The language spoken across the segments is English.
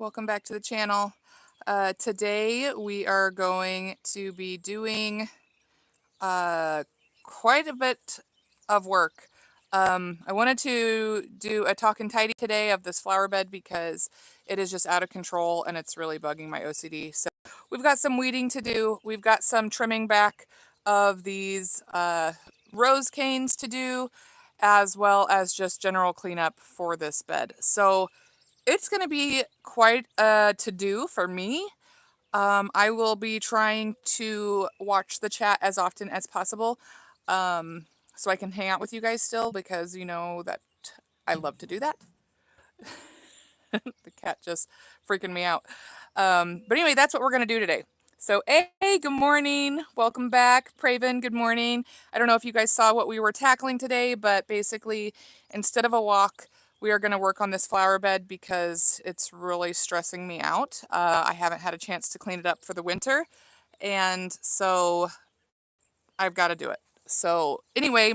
Welcome back to the channel. Today we are going to be doing quite a bit of work. I wanted to do a talk and tidy today of this flower bed because it is just out of control and it's really bugging my OCD. So we've got some weeding to do. We've got some trimming back of these rose canes to do, as well as just general cleanup for this bed. So it's going to be quite a to-do for me. I will be trying to watch the chat as often as possible, so I can hang out with you guys still, because you know that I love to do that. The cat just freaking me out. But anyway, that's what we're going to do today. So, hey, good morning. Welcome back. Praven, good morning. I don't know if you guys saw what we were tackling today, but basically, instead of a walk, we are going to work on this flower bed because it's really stressing me out. I haven't had a chance to clean it up for the winter, and so I've got to do it. So anyway,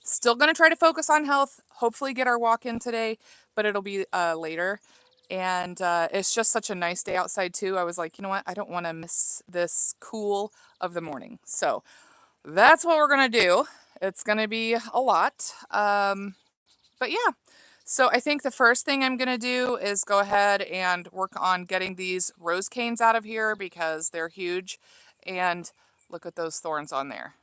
still going to try to focus on health, hopefully get our walk in today, but it'll be later. And it's just such a nice day outside too. I was like, you know what? I don't want to miss this cool of the morning. So that's what we're going to do. It's going to be a lot. But yeah. So I think the first thing I'm going to do is go ahead and work on getting these rose canes out of here because they're huge. And look at those thorns on there.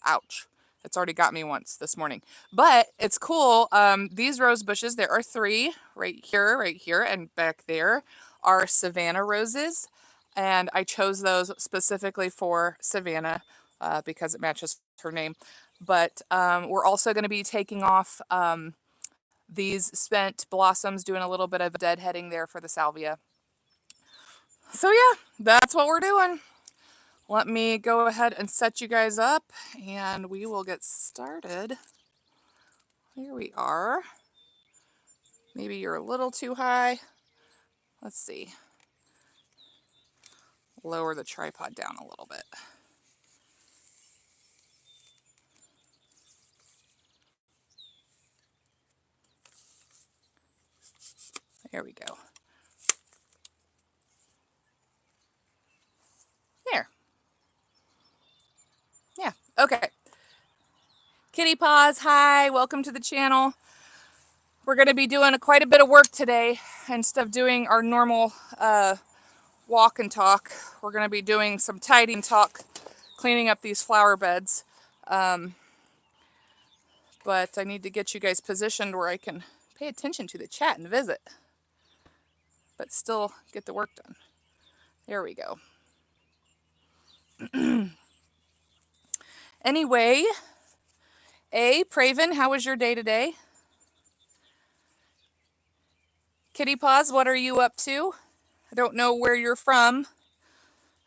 Ouch. It's already got me once this morning. But it's cool. These rose bushes, there are 3 right here, and back there are Savannah roses. And I chose those specifically for Savannah because it matches her name. But we're also going to be taking off these spent blossoms, doing a little bit of deadheading there for the salvia. So yeah, that's what we're doing. Let me go ahead and set you guys up and we will get started. Here we are. Maybe you're a little too high. Let's see. Lower the tripod down a little bit. There we go. There. Yeah, okay. Kitty Paws, hi, welcome to the channel. We're going to be doing quite a bit of work today. Instead of doing our normal walk and talk, we're going to be doing some tidying talk, cleaning up these flower beds. But I need to get you guys positioned where I can pay attention to the chat and visit, but still get the work done. There we go. Anyway, Praven, how was your day today? Kitty Paws, what are you up to? I don't know where you're from.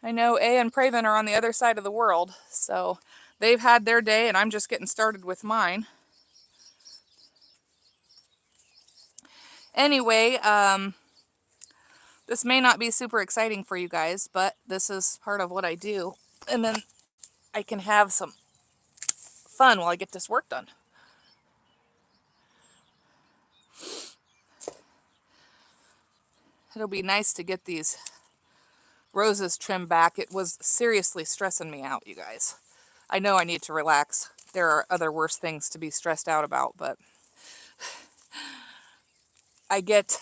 I know A and Praven are on the other side of the world, so they've had their day and I'm just getting started with mine. Anyway, this may not be super exciting for you guys, but this is part of what I do. And then I can have some fun while I get this work done. It'll be nice to get these roses trimmed back. It was seriously stressing me out, you guys. I know I need to relax. There are other worse things to be stressed out about, but I get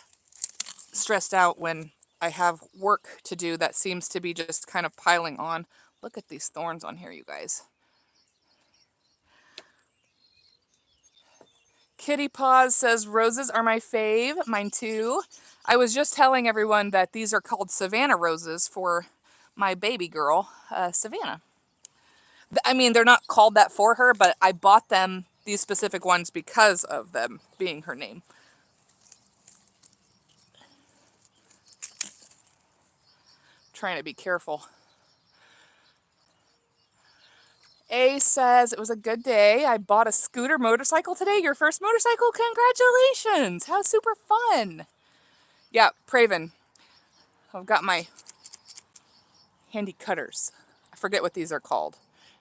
stressed out when I have work to do that seems to be just kind of piling on. Look at these thorns on here, you guys. Kitty Paws says, roses are my fave. Mine too. I was just telling everyone that these are called Savannah roses for my baby girl, Savannah. I mean, they're not called that for her, but I bought them, these specific ones, because of them being her name. Trying to be careful. A says, it was a good day. I bought a scooter motorcycle today. Your first motorcycle? Congratulations. How super fun. Yeah, Praven. I've got my handy cutters. I forget what these are called.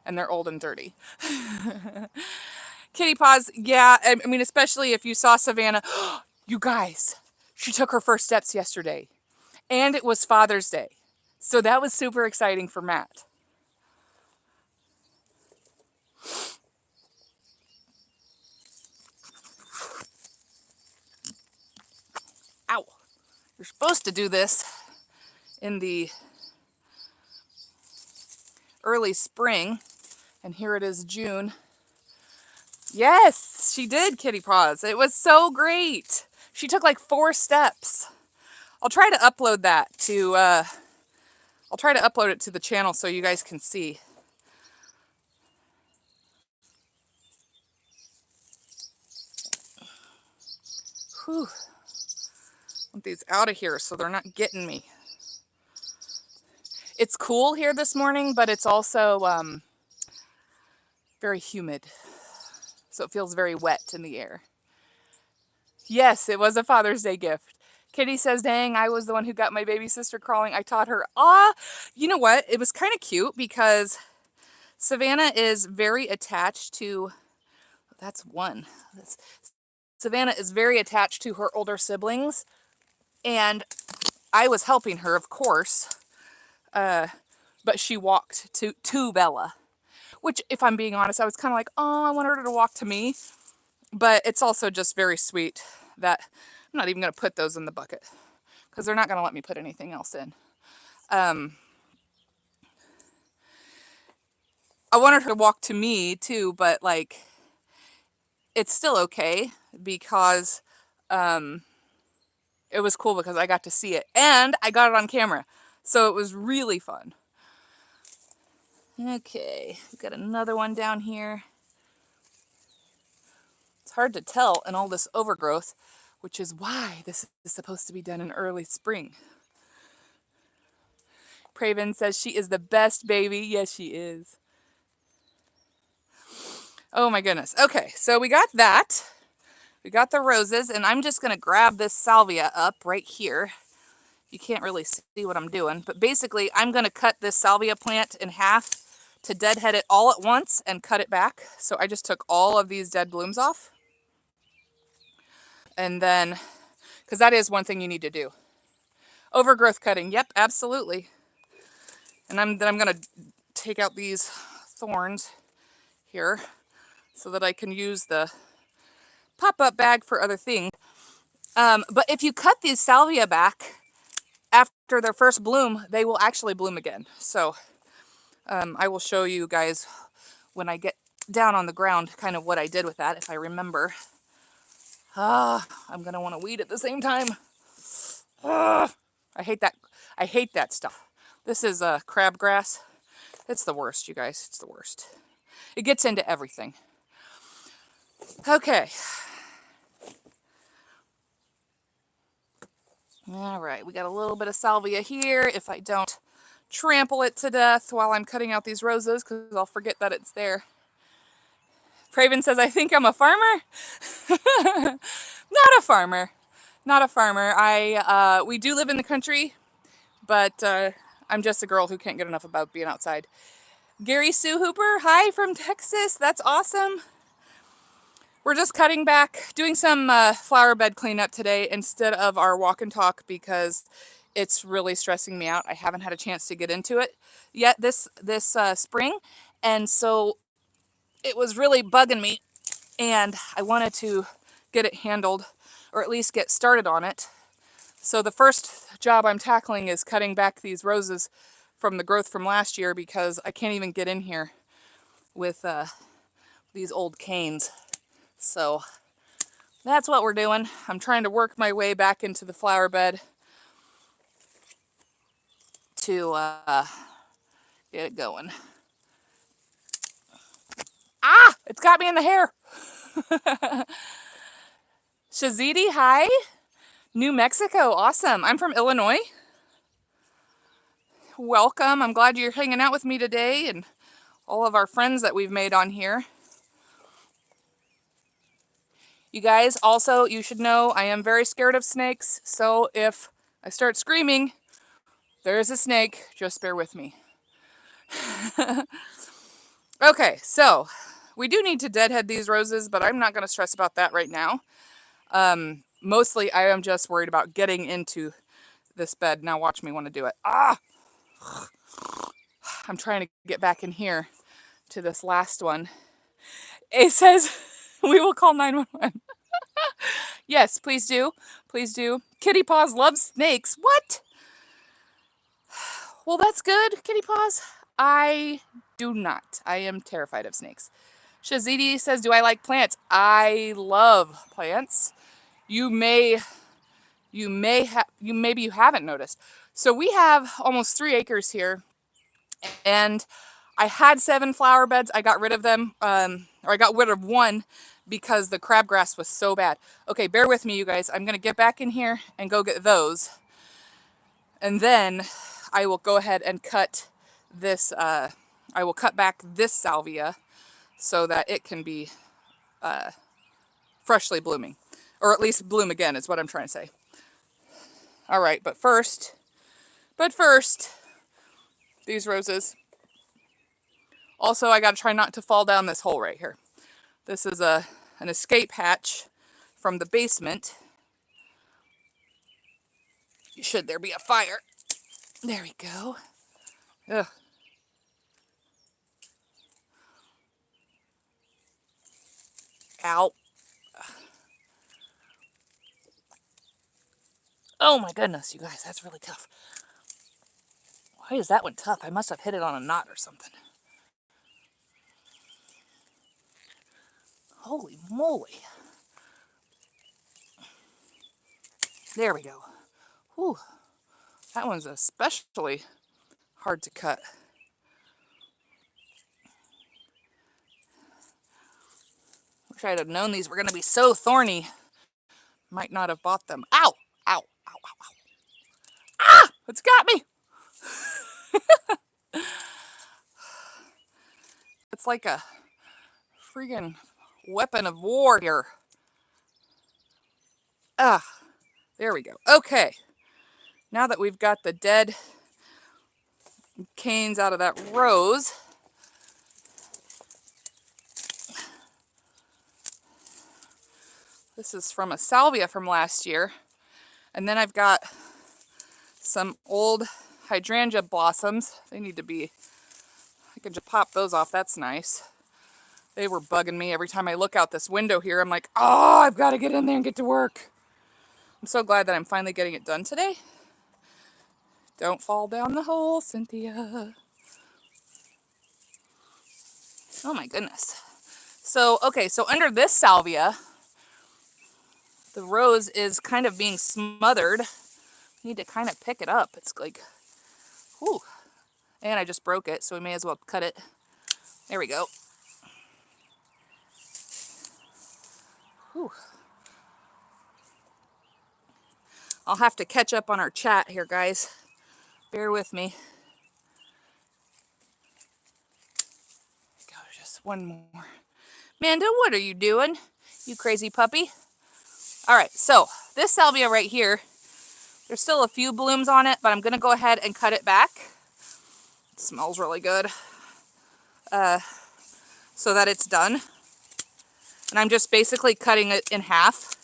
And they're old and dirty. Kitty Paws, yeah, I mean, especially if you saw Savannah. You guys, she took her first steps yesterday. And it was Father's Day. So that was super exciting for Matt. Ow. You're supposed to do this in the early spring. And here it is June. Yes, she did, Kitty Paws. It was so great. She took like 4 steps. I'll try to upload that to the channel so you guys can see. Whew. I want these out of here so they're not getting me. It's cool here this morning, but it's also very humid. So it feels very wet in the air. Yes, it was a Father's Day gift. Kitty says, dang, I was the one who got my baby sister crawling. I taught her. You know what? It was kind of cute because Savannah is very attached to, that's one. Savannah is very attached to her older siblings. And I was helping her, of course. But she walked to Bella. Which, if I'm being honest, I was kind of like, oh, I want her to walk to me. But it's also just very sweet that I'm not even going to put those in the bucket because they're not going to let me put anything else in. I wanted her to walk to me too, but like, it's still okay because it was cool because I got to see it and I got it on camera. So it was really fun. Okay, we've got another one down here. It's hard to tell in all this overgrowth, which is why this is supposed to be done in early spring. Praven says she is the best baby. Yes, she is. Oh my goodness. Okay, so we got that. We got the roses, and I'm just going to grab this salvia up right here. You can't really see what I'm doing, but basically I'm going to cut this salvia plant in half to deadhead it all at once and cut it back. So I just took all of these dead blooms off. And then, because that is one thing you need to do. Overgrowth cutting. Yep, absolutely. And I'm going to take out these thorns here so that I can use the pop-up bag for other things. But if you cut these salvia back after their first bloom, they will actually bloom again. So I will show you guys when I get down on the ground kind of what I did with that, if I remember. I'm going to want to weed at the same time. I hate that. I hate that stuff. This is crabgrass. It's the worst, you guys. It's the worst. It gets into everything. Okay. All right, we got a little bit of salvia here. If I don't trample it to death while I'm cutting out these roses, because I'll forget that it's there. Praven says, I think I'm a farmer. Not a farmer. Not a farmer. We do live in the country, but I'm just a girl who can't get enough about being outside. Gary Sue Hooper, hi from Texas. That's awesome. We're just cutting back, doing some flower bed cleanup today instead of our walk and talk because it's really stressing me out. I haven't had a chance to get into it yet this spring, and so it was really bugging me, and I wanted to get it handled, or at least get started on it. So the first job I'm tackling is cutting back these roses from the growth from last year because I can't even get in here with these old canes. So that's what we're doing. I'm trying to work my way back into the flower bed to get it going. Ah, it's got me in the hair. Shazidi, hi. New Mexico, awesome. I'm from Illinois. Welcome. I'm glad you're hanging out with me today and all of our friends that we've made on here. You guys, also, you should know I am very scared of snakes, so if I start screaming, there is a snake, just bear with me. Okay, so we do need to deadhead these roses, but I'm not going to stress about that right now. Mostly, I am just worried about getting into this bed. Now watch me want to do it. Ah! I'm trying to get back in here to this last one. It says, we will call 911. Yes, please do. Please do. Kitty Paws loves snakes. What? Well, that's good, Kitty Paws. I do not. I am terrified of snakes. Shazidi says, do I like plants? I love plants. Maybe you haven't noticed. So we have almost 3 acres here, and I had 7 flower beds. I got rid of them, or I got rid of one because the crabgrass was so bad. Okay, bear with me, you guys. I'm going to get back in here and go get those. And then I will go ahead and cut this, I will cut back this salvia so that it can be freshly blooming. Or at least bloom again is what I'm trying to say. All right, but first, these roses. Also, I got to try not to fall down this hole right here. This is an escape hatch from the basement. Should there be a fire? There we go. Ugh. Ow. Oh my goodness, you guys, that's really tough. Why is that one tough? I must have hit it on a knot or something. Holy moly. There we go. Whew. That one's especially hard to cut. Wish I'd have known these were going to be so thorny. Might not have bought them. Ow! Ow! Ow! Ow! Ow! Ah! It's got me! It's like a freaking weapon of war here. Ah, there we go. Okay. Now that we've got the dead canes out of that rose, this is from a salvia from last year. And then I've got some old hydrangea blossoms. They need to be, I can just pop those off. That's nice. They were bugging me every time I look out this window here. I'm like, oh, I've got to get in there and get to work. I'm so glad that I'm finally getting it done today. Don't fall down the hole, Cynthia. Oh my goodness. So, okay, so under this salvia, the rose is kind of being smothered. Need to kind of pick it up. It's like, whew. And I just broke it, so we may as well cut it. There we go. Whew. I'll have to catch up on our chat here, guys. Bear with me. Go, just one more. Manda, what are you doing? You crazy puppy. All right, so this salvia right here, there's still a few blooms on it, but I'm going to go ahead and cut it back. It smells really good. So that it's done. And I'm just basically cutting it in half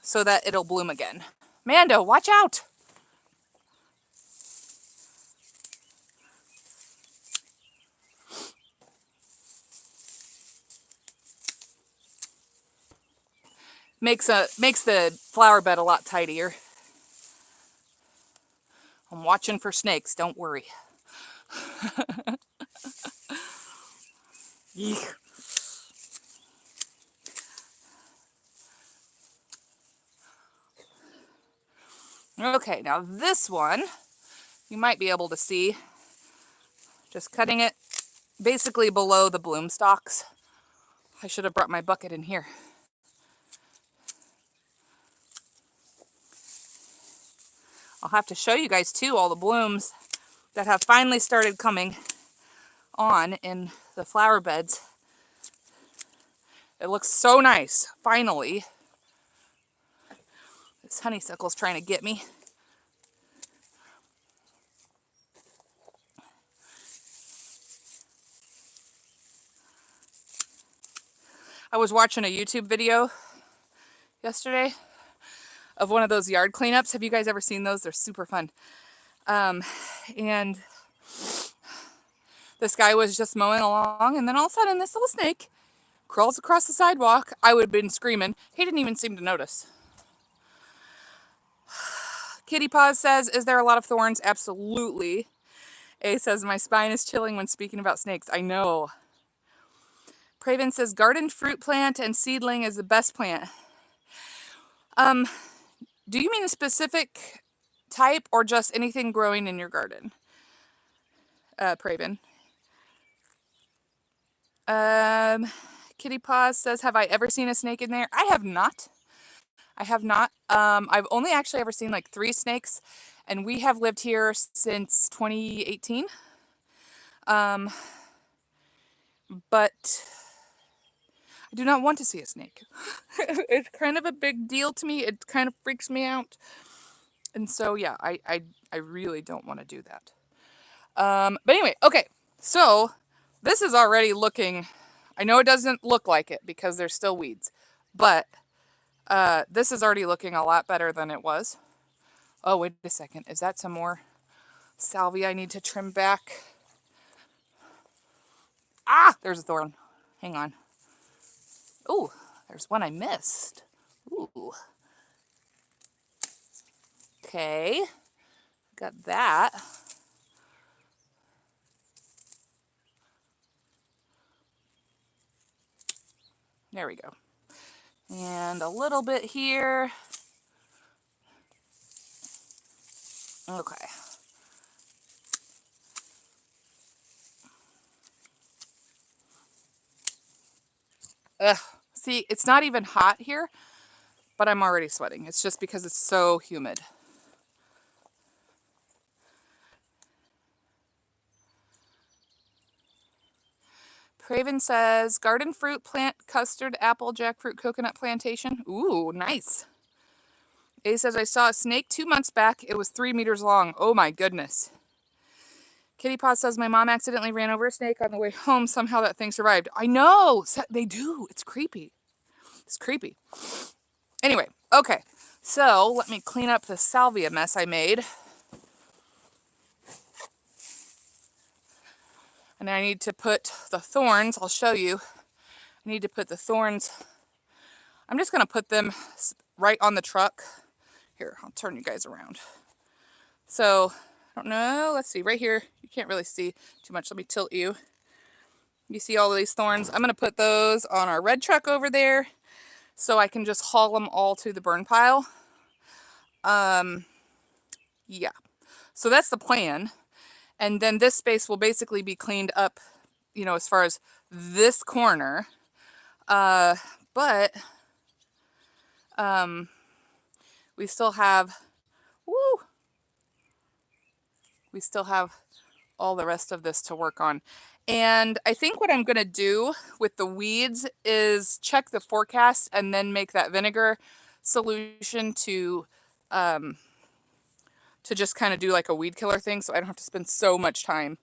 so that it'll bloom again. Mando, watch out! Makes the flower bed a lot tidier. I'm watching for snakes, don't worry. Eek. Okay, now this one, you might be able to see, just cutting it basically below the bloom stalks. I should have brought my bucket in here. I'll have to show you guys too all the blooms that have finally started coming on in the flower beds. It looks so nice, finally. This honeysuckle's trying to get me. I was watching a YouTube video yesterday of one of those yard cleanups. Have you guys ever seen those? They're super fun. And this guy was just mowing along, and then all of a sudden this little snake crawls across the sidewalk. I would have been screaming. He didn't even seem to notice. Kitty Paws says, is there a lot of thorns? Absolutely. A says, my spine is chilling when speaking about snakes. I know. Praven says, garden fruit plant and seedling is the best plant. Do you mean a specific type or just anything growing in your garden? Praven. Kitty Paws says, have I ever seen a snake in there? I have not. I have not. I've only actually ever seen like 3 snakes, and we have lived here since 2018. But I do not want to see a snake. It's kind of a big deal to me. It kind of freaks me out. And so, yeah, I really don't want to do that. But anyway, okay. So this is already looking, I know it doesn't look like it because there's still weeds, but this is already looking a lot better than it was. Oh, wait a second. Is that some more salvia I need to trim back? Ah, there's a thorn. Hang on. Oh, there's one I missed. Ooh. Okay. Got that. There we go. And a little bit here. Okay. Ugh. See, it's not even hot here, but I'm already sweating. It's just because it's so humid. Craven says, garden fruit plant, custard, apple, jackfruit, coconut plantation. Ooh, nice. A says, I saw a snake 2 months back. It was 3 meters long. Oh my goodness. Kitty Paw says, my mom accidentally ran over a snake on the way home. Somehow that thing survived. I know. They do. It's creepy. It's creepy. Anyway, okay. So let me clean up the salvia mess I made. And I need to put the thorns. I'll show you. I need to put the thorns. I'm just going to put them right on the truck. Here, I'll turn you guys around. So, I don't know. Let's see. Right here. You can't really see too much. Let me tilt you. You see all of these thorns? I'm going to put those on our red truck over there so I can just haul them all to the burn pile. Yeah. So that's the plan. And then this space will basically be cleaned up, you know, as far as this corner. But we still have, we still have all the rest of this to work on. And I think what I'm going to do with the weeds is check the forecast and then make that vinegar solution to just kind of do like a weed killer thing, so I don't have to spend so much time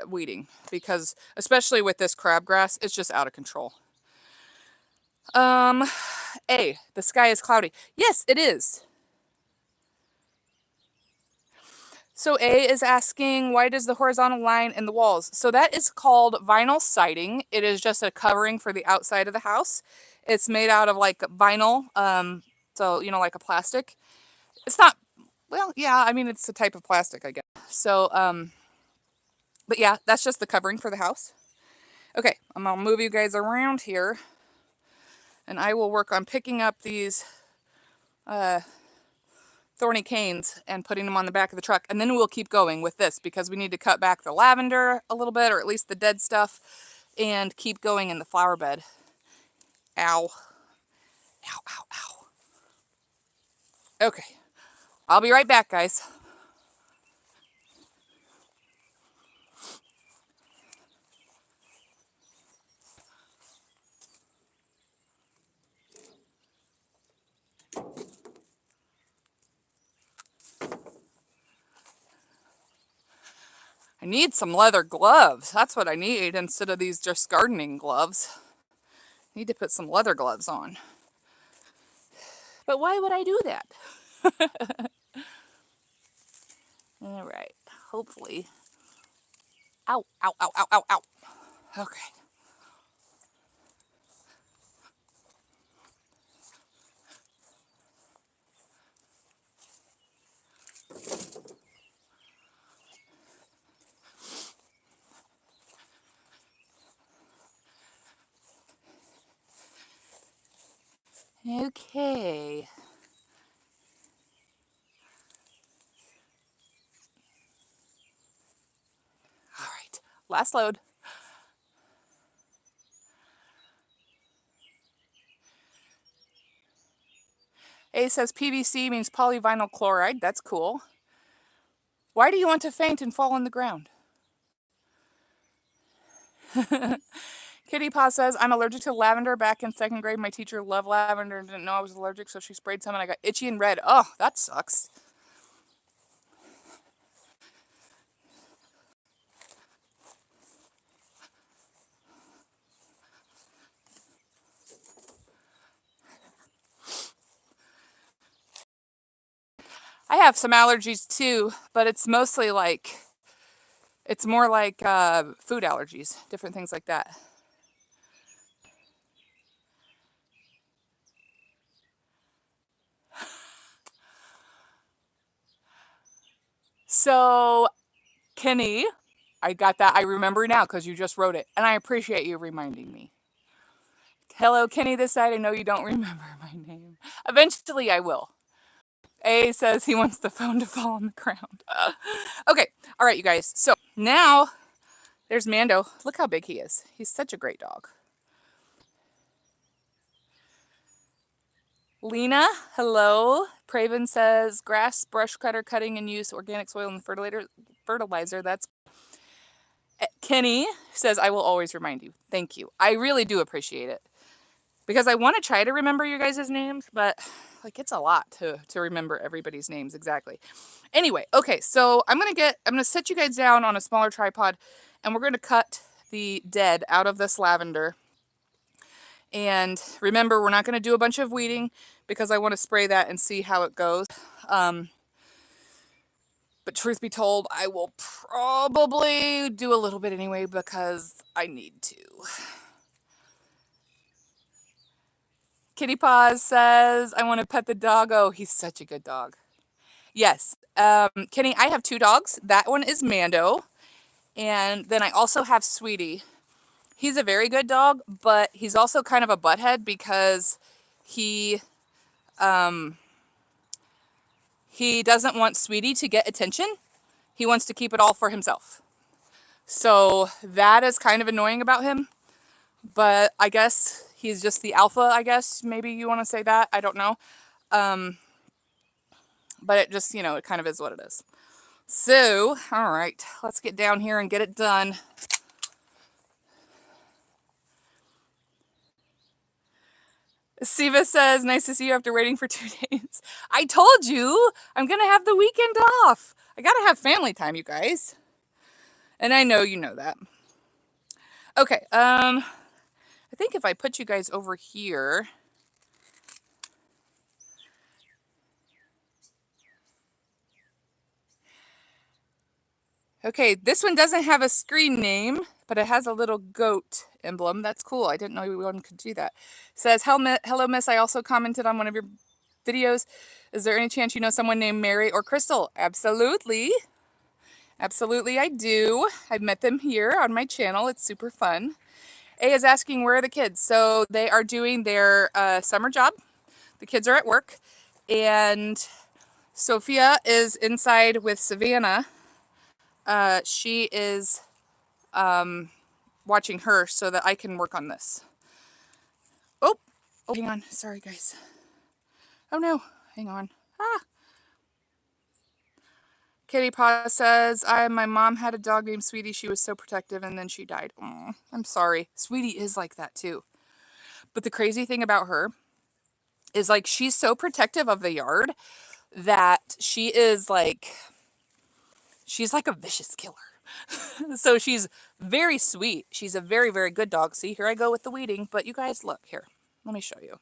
weeding, because especially with this crabgrass, it's just out of control. A, the sky is cloudy. Yes, it is. So A is asking, why does the horizontal line in the walls? So that is called vinyl siding. It is just a covering for the outside of the house. It's made out of like vinyl, so, you know, like a plastic. It's not, well, yeah, I mean, it's a type of plastic, I guess. So, but yeah, that's just the covering for the house. Okay, I'm going to move you guys around here, and I will work on picking up these thorny canes and putting them on the back of the truck, and then we'll keep going with this because we need to cut back the lavender a little bit, or at least the dead stuff, and keep going in the flower bed. Ow. Ow, ow, ow. Okay, I'll be right back, guys. I need some leather gloves. That's what I need instead of these just gardening gloves. I need to put some leather gloves on. But why would I do that? All right. Hopefully. Ow, ow, ow, ow, ow, ow. Okay. Okay. All right. Last load. A says PVC means polyvinyl chloride. That's cool. Why do you want to faint and fall on the ground? Kitty Paw says, I'm allergic to lavender. Back in second grade, my teacher loved lavender and didn't know I was allergic, so she sprayed some and I got itchy and red. Oh, that sucks. I have some allergies too, but it's mostly like, it's more like food allergies, different things like that. So, Kenny, I got that. I remember now because you just wrote it, and I appreciate you reminding me. Hello, Kenny this side. I know you don't remember my name. Eventually, I will. A says he wants the phone to fall on the ground. Okay, all right, you guys. So now there's Mando. Look how big he is. He's such a great dog. Lena, hello. Praven says grass, brush cutter, cutting and use organic soil and fertilizer. That's Kenny says I will always remind you. Thank you. I really do appreciate it. Because I want to try to remember your guys' names, but like it's a lot to remember everybody's names exactly. Anyway, okay, so I'm gonna set you guys down on a smaller tripod and we're gonna cut the dead out of this lavender. And remember, we're not gonna do a bunch of weeding because I want to spray that and see how it goes. But truth be told, I will probably do a little bit anyway because I need to. Kitty Paws says, I want to pet the doggo. He's such a good dog. Yes. Kenny, I have 2 dogs. That one is Mando. And then I also have Sweetie. He's a very good dog, but he's also kind of a butthead because he doesn't want Sweetie to get attention. He wants to keep it all for himself. So that is kind of annoying about him. But I guess he's just the alpha, I guess. Maybe you want to say that. I don't know. But it just, it kind of is what it is. So, all right, let's get down here and get it done. Siva says, nice to see you after waiting for 2 days. I told you I'm going to have the weekend off. I got to have family time, you guys. And I know you know that. Okay, I think if I put you guys over here. Okay, this one doesn't have a screen name, but it has a little goat emblem. That's cool. I didn't know one could do that. It says, hello, miss. I also commented on one of your videos. Is there any chance you know someone named Mary or Crystal? Absolutely. Absolutely, I do. I've met them here on my channel. It's super fun. A is asking, where are the kids? So they are doing their summer job. The kids are at work. And Sophia is inside with Savannah. She is watching her so that I can work on this. Oh, hang on. Sorry, guys. Oh, no. Hang on. Kitty Paw says, my mom had a dog named Sweetie. She was so protective, and then she died. Oh, I'm sorry. Sweetie is like that, too. But the crazy thing about her is, like, she's so protective of the yard that she's like a vicious killer. So she's very sweet. She's a very, very good dog. See, here I go with the weeding. But you guys, look here. Let me show you.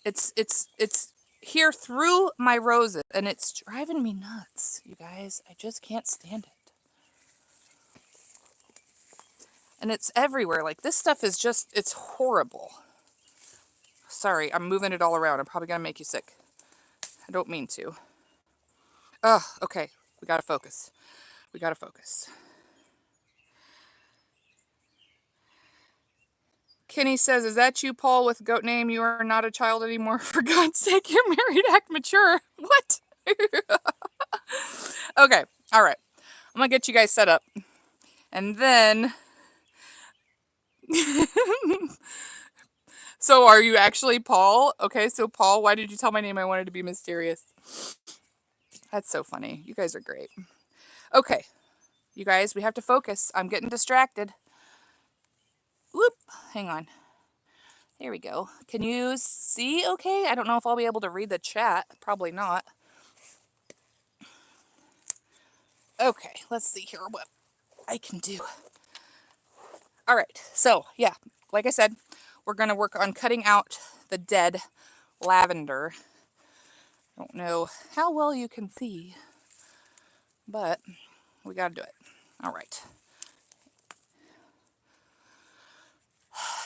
It's here through my roses, and it's driving me nuts, you guys. I just can't stand it. And it's everywhere. Like, this stuff is just, it's horrible. Sorry, I'm moving it all around. I'm probably gonna make you sick. I don't mean to. Ugh, okay. We gotta focus. We gotta focus. Kenny says, is that you, Paul, with goat name? You are not a child anymore. For God's sake, you're married, act mature. What? Okay, all right. I'm gonna get you guys set up. And then... So are you actually Paul? Okay, so Paul, why did you tell my name? I wanted to be mysterious. That's so funny. You guys are great. Okay, you guys, we have to focus. I'm getting distracted. Whoop, hang on. There we go. Can you see okay? I don't know if I'll be able to read the chat. Probably not. Okay, let's see here what I can do. All right, so yeah, like I said, we're going to work on cutting out the dead lavender. I don't know how well you can see, but we got to do it. All right.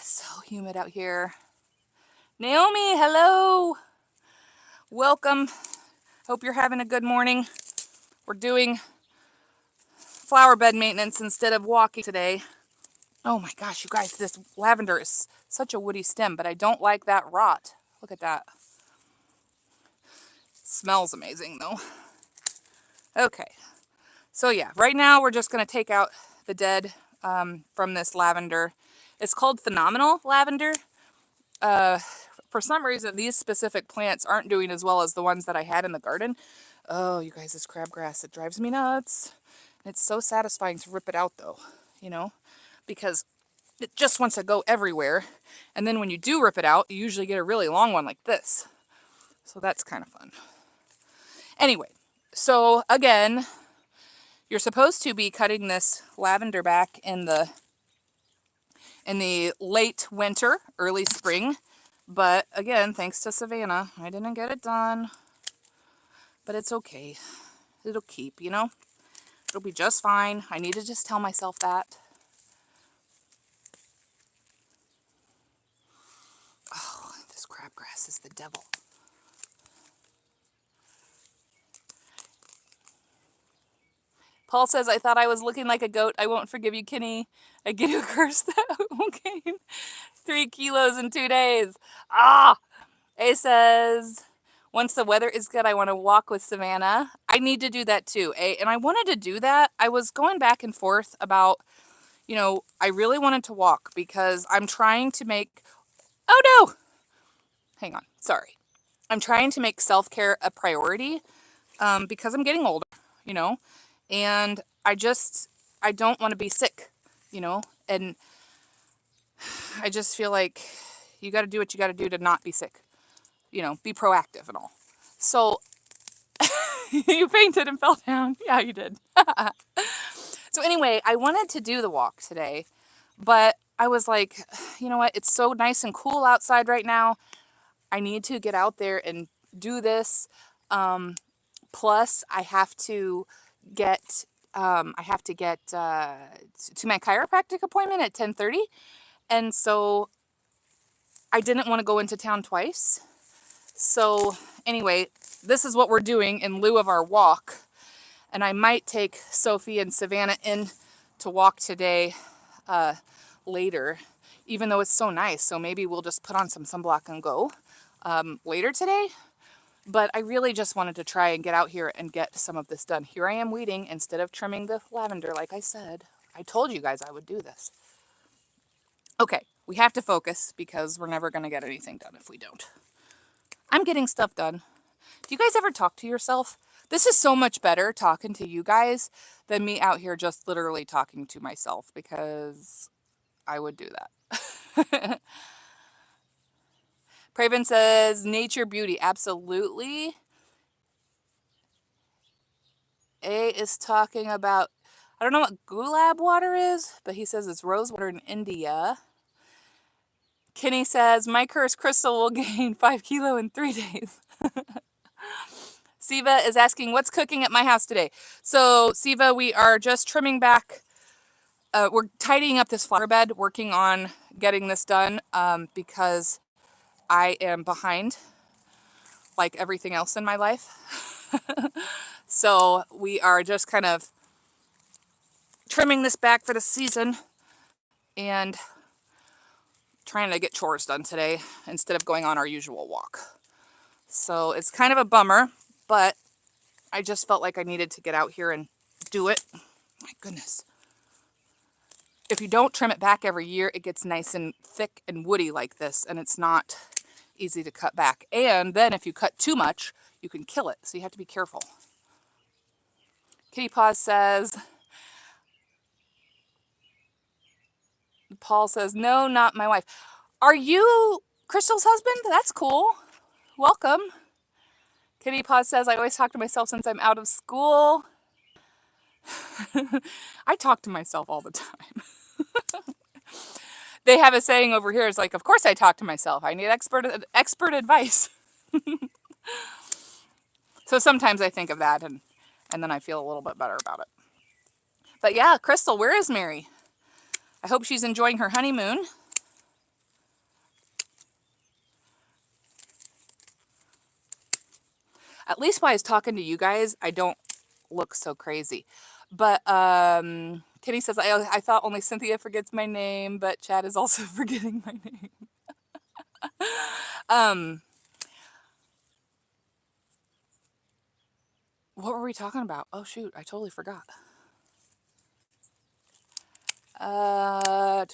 So humid out here. Naomi, hello. Welcome. Hope you're having a good morning. We're doing flower bed maintenance instead of walking today. Oh my gosh, you guys, this lavender is such a woody stem, but I don't like that rot. Look at that. Smells amazing though. Okay, so yeah, right now we're just going to take out the dead from this lavender. It's called phenomenal lavender. For some reason, these specific plants aren't doing as well as the ones that I had in the garden. Oh, you guys, this crabgrass, it drives me nuts. It's so satisfying to rip it out though, you know, because it just wants to go everywhere. And then when you do rip it out, you usually get a really long one like this. So that's kind of fun. Anyway, so again, you're supposed to be cutting this lavender back in the late winter, early spring. But again, thanks to Savannah, I didn't get it done. But it's okay. It'll keep, you know? It'll be just fine. I need to just tell myself that. Oh, this crabgrass is the devil. Paul says, I thought I was looking like a goat. I won't forgive you, Kenny. I give you a curse that won't gain 3 kilos in 2 days. Ah! A says, once the weather is good, I want to walk with Savannah. I need to do that too, A. And I wanted to do that. I was going back and forth about, you know, I really wanted to walk because I'm trying to make... Oh, no! Hang on. Sorry. I'm trying to make self-care a priority because I'm getting older, you know, and I don't want to be sick, you know, and I just feel like you got to do what you got to do to not be sick, you know, be proactive and all. So you fainted and fell down. Yeah, you did. So anyway, I wanted to do the walk today, but I was like, you know what? It's so nice and cool outside right now. I need to get out there and do this. Plus, I have to get to my chiropractic appointment at 10:30, and so I didn't want to go into town twice. So anyway, this is what we're doing in lieu of our walk, and I might take Sophie and Savannah in to walk today later, even though it's so nice. So maybe we'll just put on some sunblock and go later today. But I really just wanted to try and get out here and get some of this done. Here I am weeding instead of trimming the lavender, like I said. I told you guys I would do this. Okay, we have to focus because we're never going to get anything done if we don't. I'm getting stuff done. Do you guys ever talk to yourself? This is so much better talking to you guys than me out here just literally talking to myself, because I would do that. Praven says, nature beauty. Absolutely. A is talking about, I don't know what gulab water is, but he says it's rose water in India. Kenny says, my curse Crystal will gain 5 kilo in 3 days. Siva is asking, what's cooking at my house today? So, Siva, we are just trimming back. We're tidying up this flower bed, working on getting this done because I am behind like everything else in my life. So we are just kind of trimming this back for the season and trying to get chores done today instead of going on our usual walk. So it's kind of a bummer, but I just felt like I needed to get out here and do it. My goodness. If you don't trim it back every year, it gets nice and thick and woody like this, and it's not easy to cut back. And then if you cut too much, you can kill it, so you have to be careful. Kitty Paws says, Paul says, no, not my wife. Are you Crystal's husband? That's cool. Welcome. Kitty Paws says, I always talk to myself since I'm out of school. I talk to myself all the time. They have a saying over here, it's like, of course I talk to myself. I need expert advice. So sometimes I think of that and then I feel a little bit better about it. But yeah, Crystal, where is Mary? I hope she's enjoying her honeymoon. At least while I was talking to you guys, I don't look so crazy. But Kitty says, I thought only Cynthia forgets my name, but Chad is also forgetting my name. What were we talking about? Oh, shoot. I totally forgot. Oh,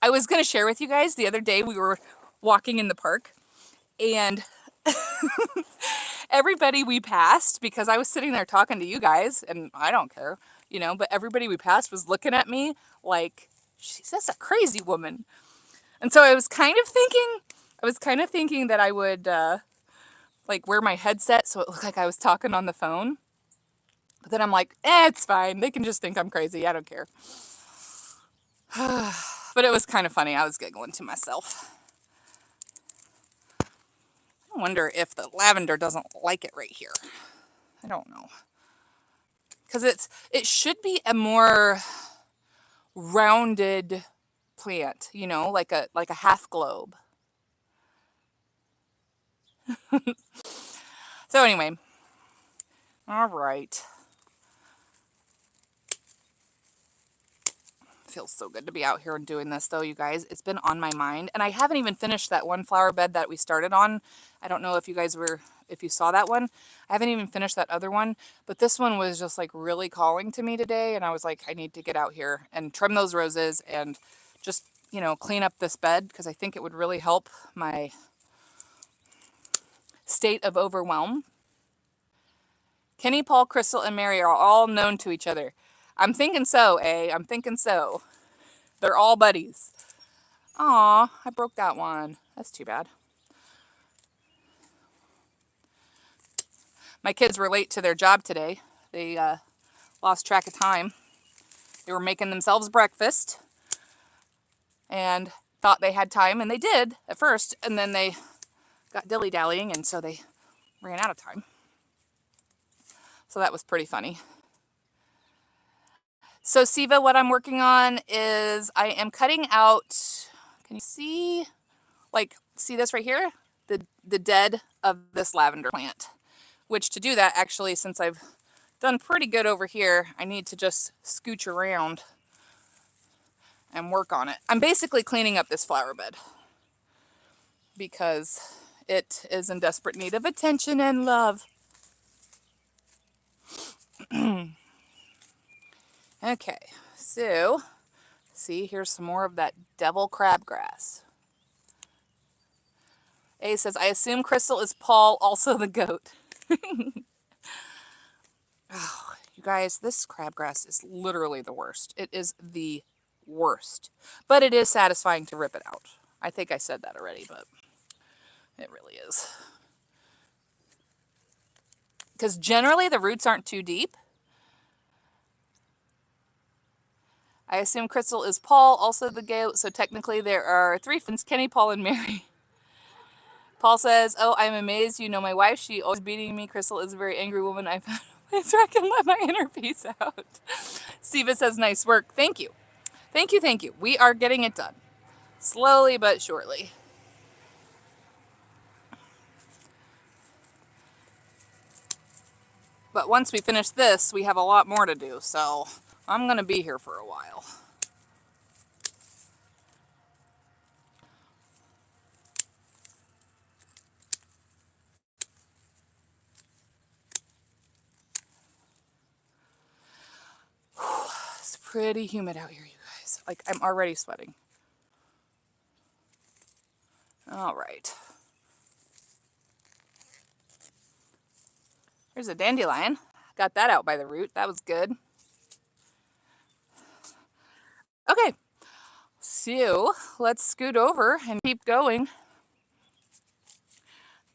I was going to share with you guys the other day we were walking in the park and everybody we passed, because I was sitting there talking to you guys and I don't care, you know, but everybody we passed was looking at me like, that's a crazy woman. And so I was kind of thinking that I would like wear my headset so it looked like I was talking on the phone. But then I'm like, it's fine. They can just think I'm crazy. I don't care. But it was kind of funny. I was giggling to myself. I wonder if the lavender doesn't like it right here. I don't know. Because it should be a more rounded plant, you know, like a half globe. So anyway, all right. Feels so good to be out here and doing this though, you guys. It's been on my mind, and I haven't even finished that one flower bed that we started on. I don't know if you saw that one. I haven't even finished that other one, but this one was just like really calling to me today, and I was like, I need to get out here and trim those roses and just, you know, clean up this bed because I think it would really help my state of overwhelm. Kenny, Paul, Crystal, and Mary are all known to each other. I'm thinking so, I'm thinking so. They're all buddies. Aw, I broke that one. That's too bad. My kids were late to their job today. They lost track of time. They were making themselves breakfast and thought they had time, and they did at first, and then they got dilly-dallying, and so they ran out of time. So that was pretty funny. So Siva, what I'm working on is I am cutting out, can you see, like, see this right here? The dead of this lavender plant. Which to do that, actually, since I've done pretty good over here, I need to just scooch around and work on it. I'm basically cleaning up this flower bed because it is in desperate need of attention and love. Okay, so see, here's some more of that devil crabgrass. A says, I assume Crystal is Paul, also the goat. Oh, you guys, this crabgrass is literally the worst. It is the worst. But it is satisfying to rip it out. I think I said that already, but it really is. Because generally the roots aren't too deep. I assume Crystal is Paul, also the goat, so technically there are 3 friends, Kenny, Paul, and Mary. Paul says, oh, I'm amazed you know my wife. She always beating me. Crystal is a very angry woman. I found a place where I can let my inner peace out. Siva says, nice work. Thank you. Thank you, thank you. We are getting it done. Slowly but surely. But once we finish this, we have a lot more to do, so I'm going to be here for a while. It's pretty humid out here, you guys. Like, I'm already sweating. All right. Here's a dandelion. Got that out by the root. That was good. Okay. So, let's scoot over and keep going.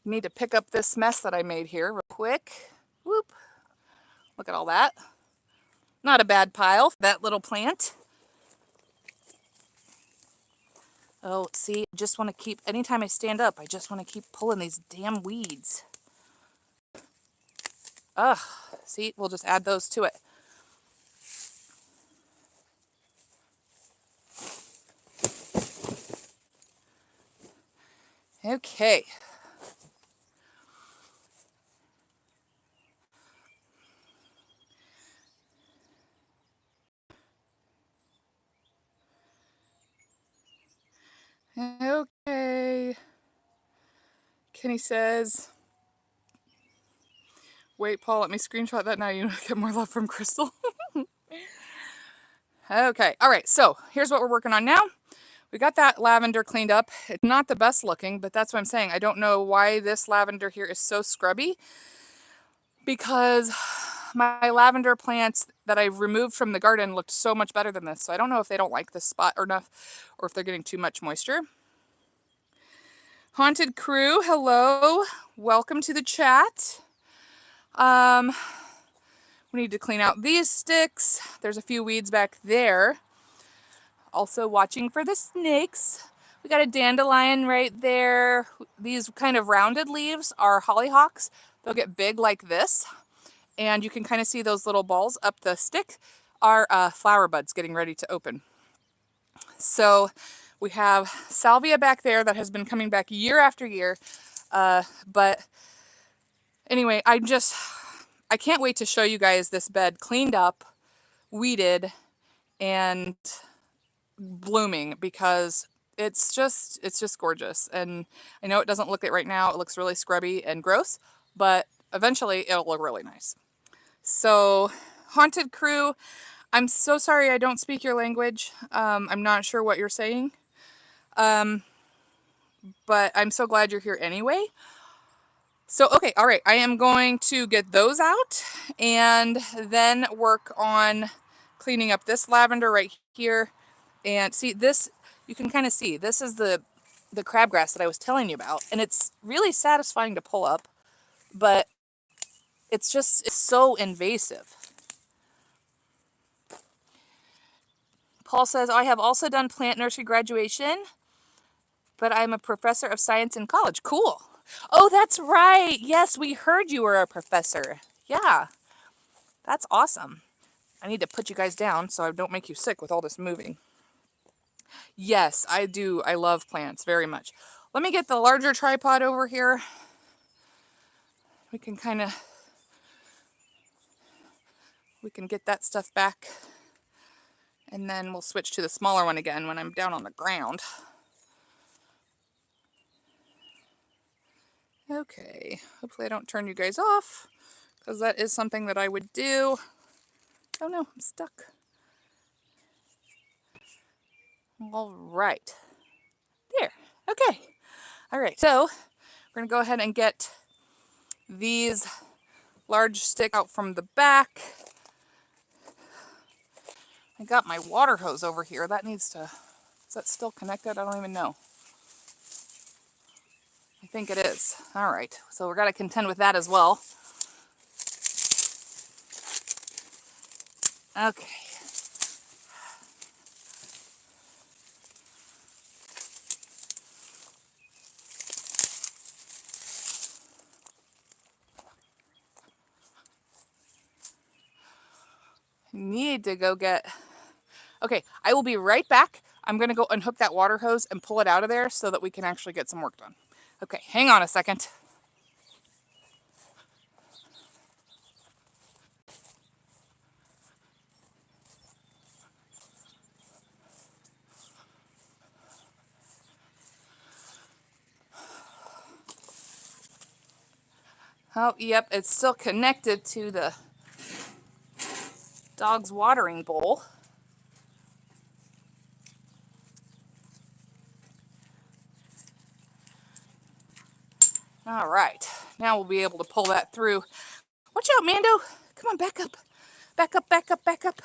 Need to pick up this mess that I made here real quick. Whoop. Look at all that. Not a bad pile, that little plant. Oh, see, I just want to keep, anytime I stand up, I just want to keep pulling these damn weeds. Ugh, see, we'll just add those to it. Okay. Okay. Kenny says, wait, Paul, let me screenshot that now. You get more love from Crystal. Okay. All right. So here's what we're working on now. We got that lavender cleaned up. It's not the best looking, but that's what I'm saying. I don't know why this lavender here is so scrubby, because my lavender plants that I removed from the garden looked so much better than this. So I don't know if they don't like this spot or enough, or if they're getting too much moisture. Haunted Crew, hello. Welcome to the chat. We need to clean out these sticks. There's a few weeds back there. Also watching for the snakes. We got a dandelion right there. These kind of rounded leaves are hollyhocks. They'll get big like this. And you can kind of see those little balls up the stick are flower buds getting ready to open. So we have salvia back there that has been coming back year after year. But anyway, I can't wait to show you guys this bed cleaned up, weeded, and blooming, because it's just gorgeous. And I know it doesn't look it right now. It looks really scrubby and gross, but eventually it'll look really nice. So, Haunted Crew, I'm so sorry I don't speak your language. I'm not sure what you're saying. But I'm so glad you're here anyway. So, okay, all right. I am going to get those out and then work on cleaning up this lavender right here. And see this, you can kind of see, this is the crabgrass that I was telling you about. And it's really satisfying to pull up, but it's so invasive. Paul says, I have also done plant nursery graduation, but I'm a professor of science in college. Cool. Oh, that's right. Yes, we heard you were a professor. Yeah, that's awesome. I need to put you guys down so I don't make you sick with all this moving. Yes, I do. I love plants very much. Let me get the larger tripod over here. We can get that stuff back. And then we'll switch to the smaller one again when I'm down on the ground. Okay, hopefully I don't turn you guys off, because that is something that I would do. Oh no, I'm stuck. All right. There. Okay. All right, so we're going to go ahead and get these large stick out from the back. I got my water hose over here. That needs to, is that still connected? I don't even know. I think it is. All right, so we're going to contend with that as well. Okay. Need to go get... Okay, I will be right back. I'm going to go unhook that water hose and pull it out of there so that we can actually get some work done. Okay, hang on a second. Oh, yep, it's still connected to the dog's watering bowl. All right, now we'll be able to pull that through. Watch out, Mando. Come on, back up. Back up, back up, back up.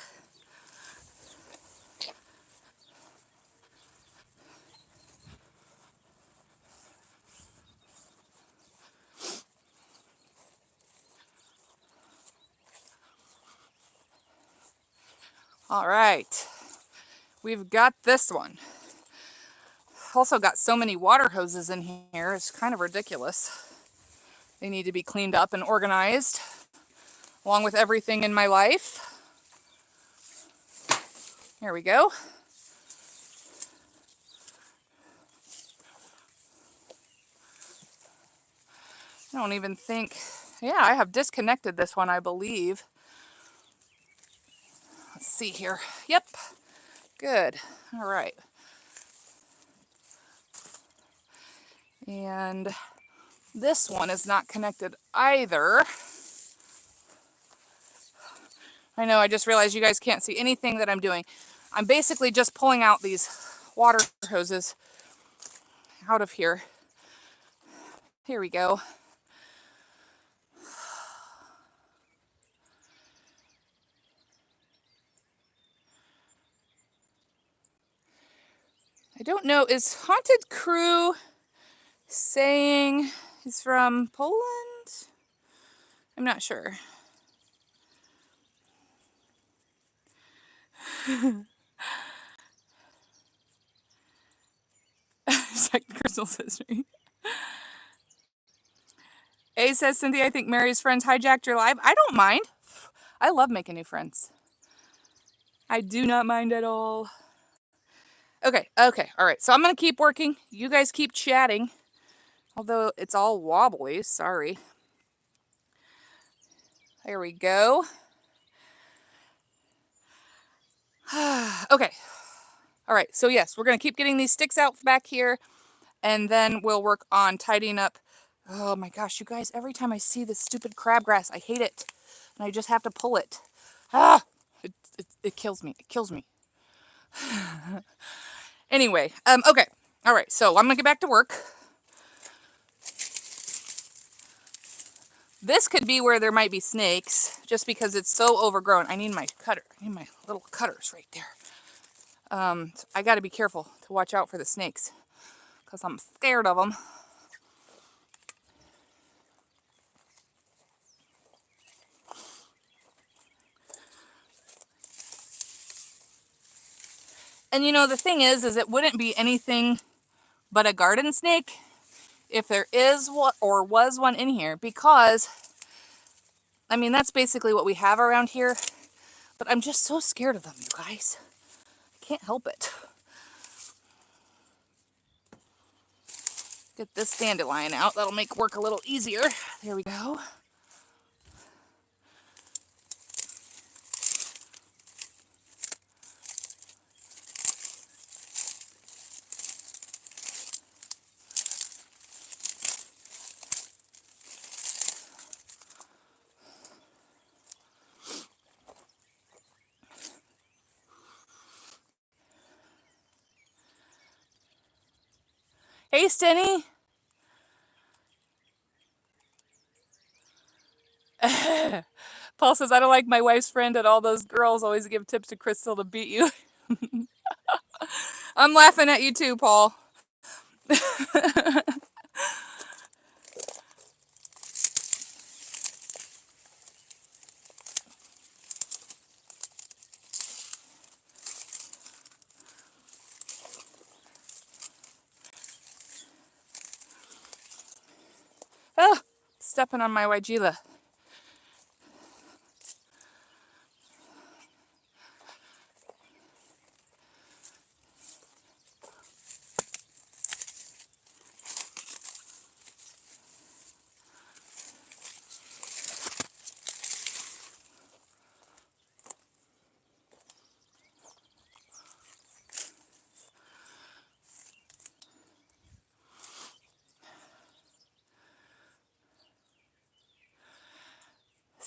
All right, we've got this one. Also got so many water hoses in here, it's kind of ridiculous. They need to be cleaned up and organized, along with everything in my life. Here we go. I don't even think, yeah, I have disconnected this one, I believe. Let's see here. Yep, good. All right. And this one is not connected either. I know, I just realized you guys can't see anything that I'm doing. I'm basically just pulling out these water hoses out of here. Here we go. I don't know, is Haunted Crew saying he's from Poland? I'm not sure. Second crystal history. A says, Cynthia, I think Mary's friends hijacked your live. I don't mind. I love making new friends. I do not mind at all. Okay, all right. So I'm going to keep working. You guys keep chatting. Although it's all wobbly, sorry. There we go. Okay. All right, so yes, we're going to keep getting these sticks out back here, and then we'll work on tidying up. Oh my gosh, you guys, every time I see this stupid crabgrass, I hate it. And I just have to pull it. It kills me. It kills me. Anyway, okay. All right, so I'm going to get back to work. This could be where there might be snakes, just because it's so overgrown. I need my cutter. I need my little cutters right there. I got to be careful to watch out for the snakes, because I'm scared of them. And you know, the thing is it wouldn't be anything but a garden snake if there is what or was one in here, because I mean, that's basically what we have around here. But I'm just so scared of them, you guys. I can't help it. Get this dandelion out. That'll make work a little easier. There we go. Hey, Stenny. Paul says, I don't like my wife's friend and all those girls always give tips to Crystal to beat you. I'm laughing at you too, Paul. Oh, stepping on my Wygila.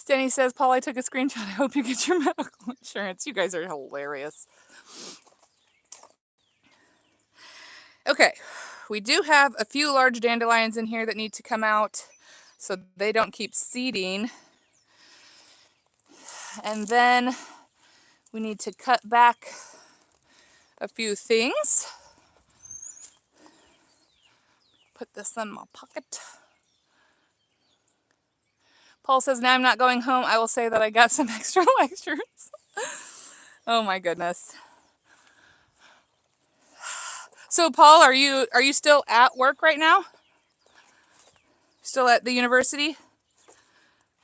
Stenny says, Paul, I took a screenshot. I hope you get your medical insurance. You guys are hilarious. Okay, we do have a few large dandelions in here that need to come out so they don't keep seeding. And then we need to cut back a few things. Put this in my pocket. Paul says, now I'm not going home. I will say that I got some extra lectures. Oh my goodness. So Paul, are you still at work right now? Still at the university?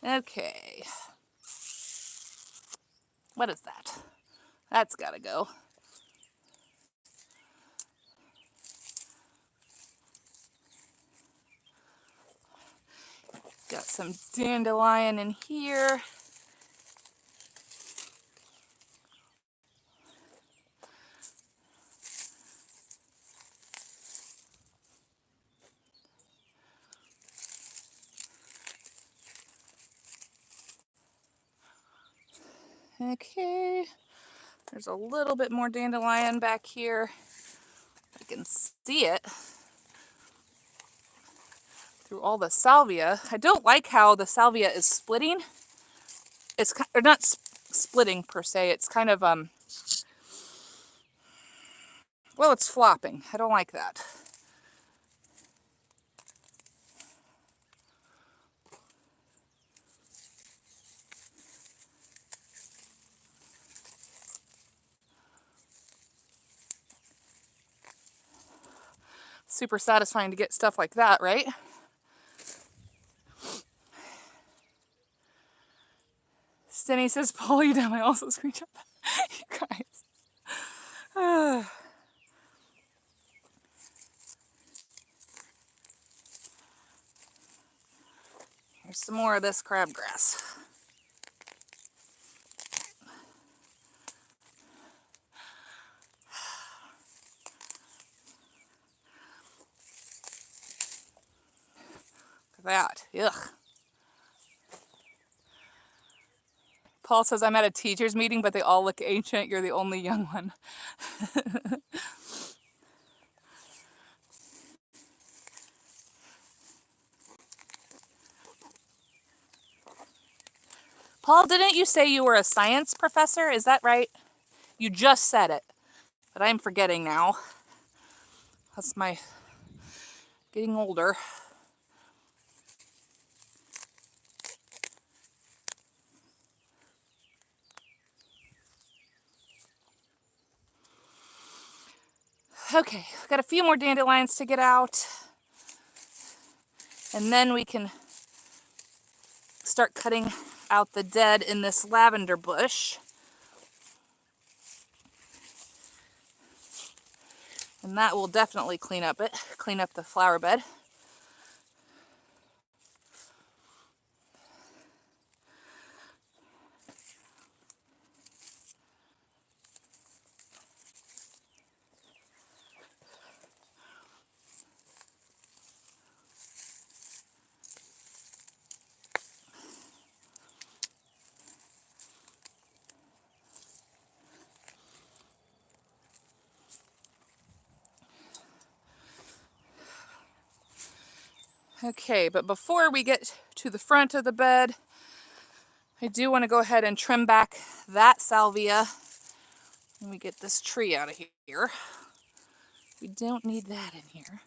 Okay. What is that? That's gotta go. Got some dandelion in here. Okay, there's a little bit more dandelion back here. I can see it through all the salvia. I don't like how the salvia is splitting. It's or not splitting per se. It's kind of well, it's flopping. I don't like that. Super satisfying to get stuff like that, right? Stenny says, Paul, you done. I also screenshot that. You guys. Here's some more of this crabgrass. Look at that. Ugh. Paul says, I'm at a teacher's meeting, but they all look ancient. You're the only young one. Paul, didn't you say you were a science professor? Is that right? You just said it, but I'm forgetting now. That's my getting older. Okay, got a few more dandelions to get out. And then we can start cutting out the dead in this lavender bush. And that will definitely clean up the flower bed. Okay, but before we get to the front of the bed, I do want to go ahead and trim back that salvia. Let me get this tree out of here. We don't need that in here.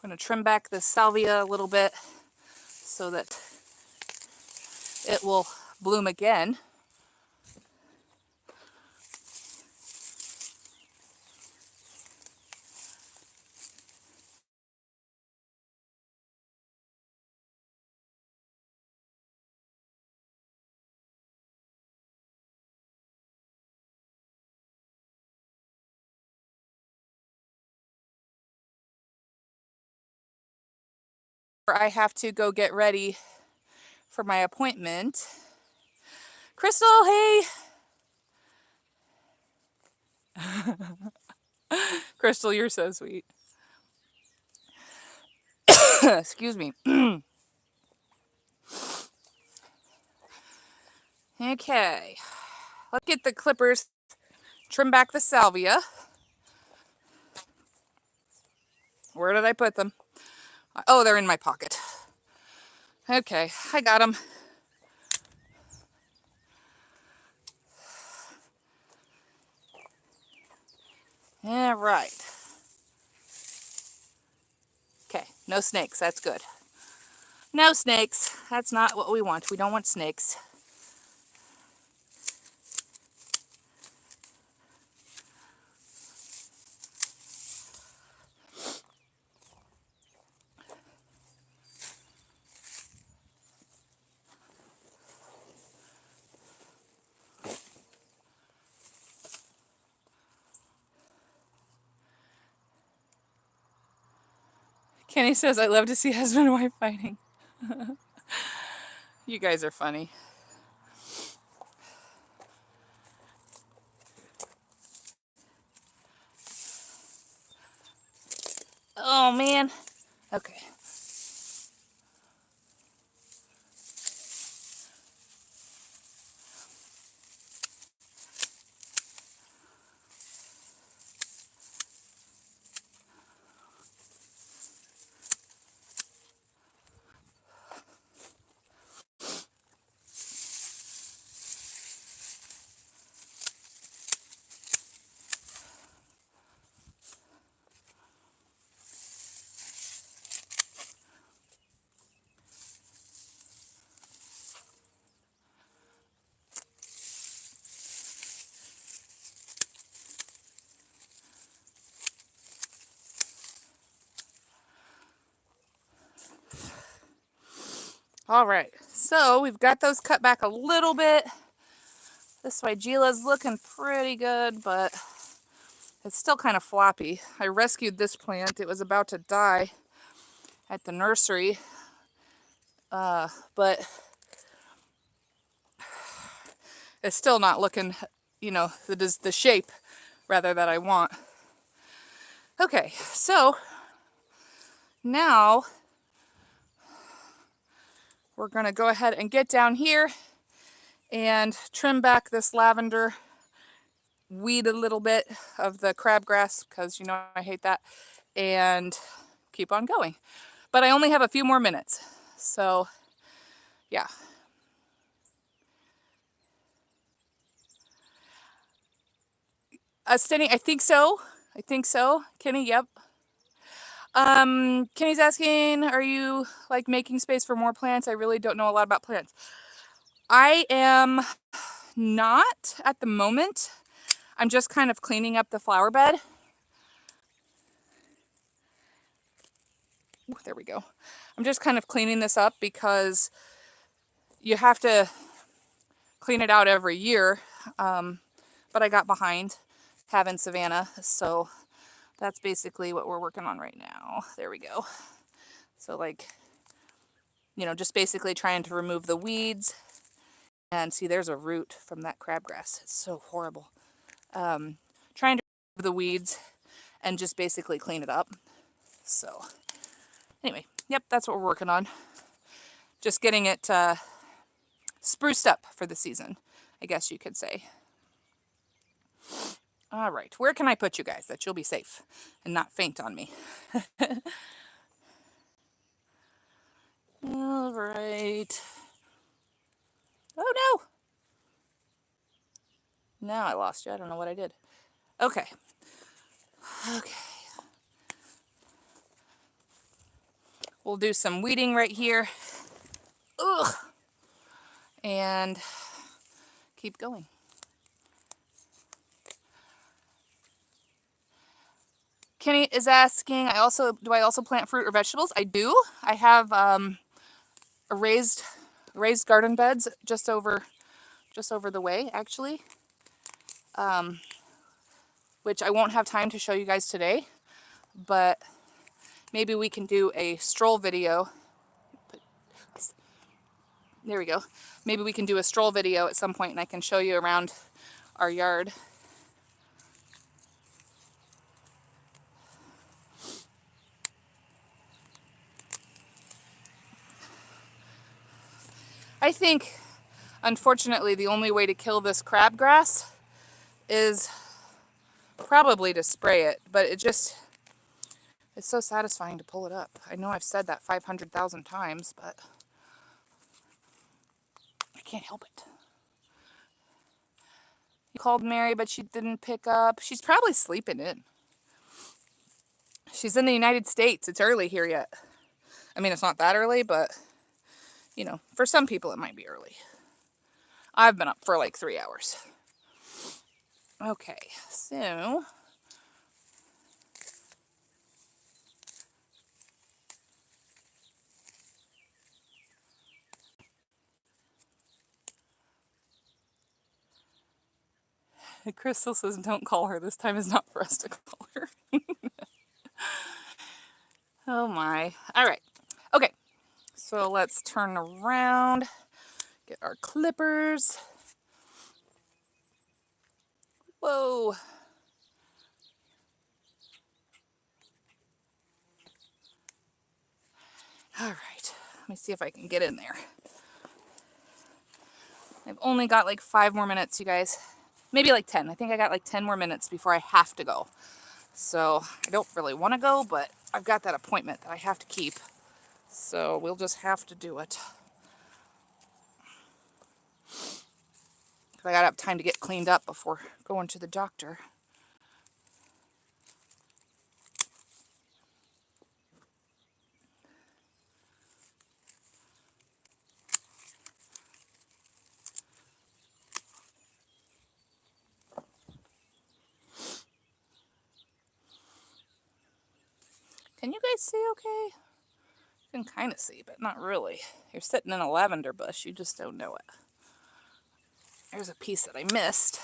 I'm going to trim back the salvia a little bit so that it will bloom again. I have to go get ready for my appointment. Crystal, hey! Crystal, you're so sweet. Excuse me. Okay. Let's get the clippers, trim back the salvia. Where did I put them? Oh, they're in my pocket. Okay, I got them. All right. Okay, no snakes. That's good. No snakes. That's not what we want. We don't want snakes. Kenny says, I love to see husband and wife fighting. You guys are funny. Oh, man. Okay. All right, so we've got those cut back a little bit. This Weigella's looking pretty good, but it's still kind of floppy. I rescued this plant. It was about to die at the nursery, but it's still not looking, the shape, rather, that I want. Okay, so now we're going to go ahead and get down here and trim back this lavender, weed a little bit of the crabgrass because I hate that, and keep on going. But I only have a few more minutes, so yeah. Stenny, I think so. Kenny, yep. Kenny's asking, are you like making space for more plants? I really don't know a lot about plants. I am not at the moment. I'm just kind of cleaning up the flower bed. There we go. I'm just kind of cleaning this up because you have to clean it out every year. But I got behind having Savannah, so that's basically what we're working on right now. There we go. So just basically trying to remove the weeds. And see, there's a root from that crabgrass. It's so horrible. Trying to remove the weeds and just basically clean it up. So anyway, yep, that's what we're working on. Just getting it spruced up for the season, I guess you could say. All right, where can I put you guys that you'll be safe and not faint on me? All right. Oh, no. Now I lost you. I don't know what I did. Okay. We'll do some weeding right here. Ugh. And keep going. Kenny is asking, do I also plant fruit or vegetables? I do. I have a raised garden beds just over the way, actually, which I won't have time to show you guys today, but maybe we can do a stroll video. There we go. Maybe we can do a stroll video at some point and I can show you around our yard. I think, unfortunately, the only way to kill this crabgrass is probably to spray it, but it's so satisfying to pull it up. I know I've said that 500,000 times, but I can't help it. You called Mary, but she didn't pick up. She's probably sleeping in. She's in the United States. It's early here yet. I mean, it's not that early, but, you know, for some people it might be early. I've been up for like 3 hours. Okay, so... Crystal says, don't call her. This time is not for us to call her. Oh my. All right. Okay. So let's turn around, get our clippers. Whoa. All right. Let me see if I can get in there. I've only got like 5 more minutes, you guys. Maybe like 10. I think I got like 10 more minutes before I have to go. So I don't really want to go, but I've got that appointment that I have to keep. So we'll just have to do it. I gotta have time to get cleaned up before going to the doctor. Can you guys see okay? You can kind of see, but not really. You're sitting in a lavender bush. You just don't know it. There's a piece that I missed.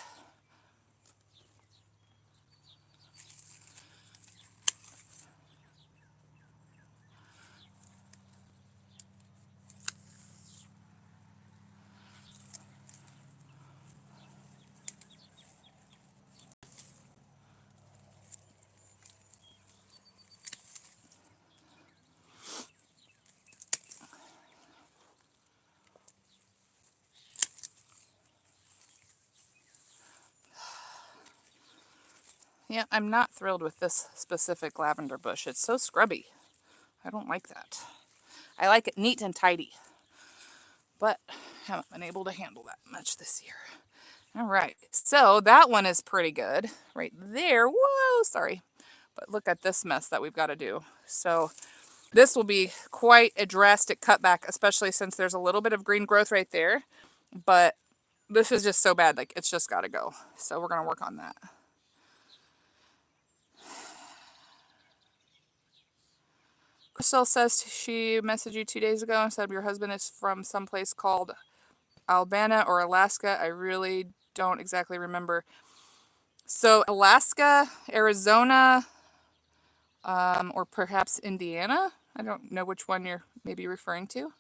Yeah, I'm not thrilled with this specific lavender bush. It's so scrubby. I don't like that. I like it neat and tidy, but haven't been able to handle that much this year. All right, so that one is pretty good right there. Whoa, sorry. But look at this mess that we've got to do. So this will be quite a drastic cutback, especially since there's a little bit of green growth right there. But this is just so bad, like it's just got to go. So we're going to work on that. Crystal says she messaged you 2 days ago and said your husband is from someplace called Alabama or Alaska. I really don't exactly remember. So Alaska, Arizona, or perhaps Indiana. I don't know which one you're maybe referring to.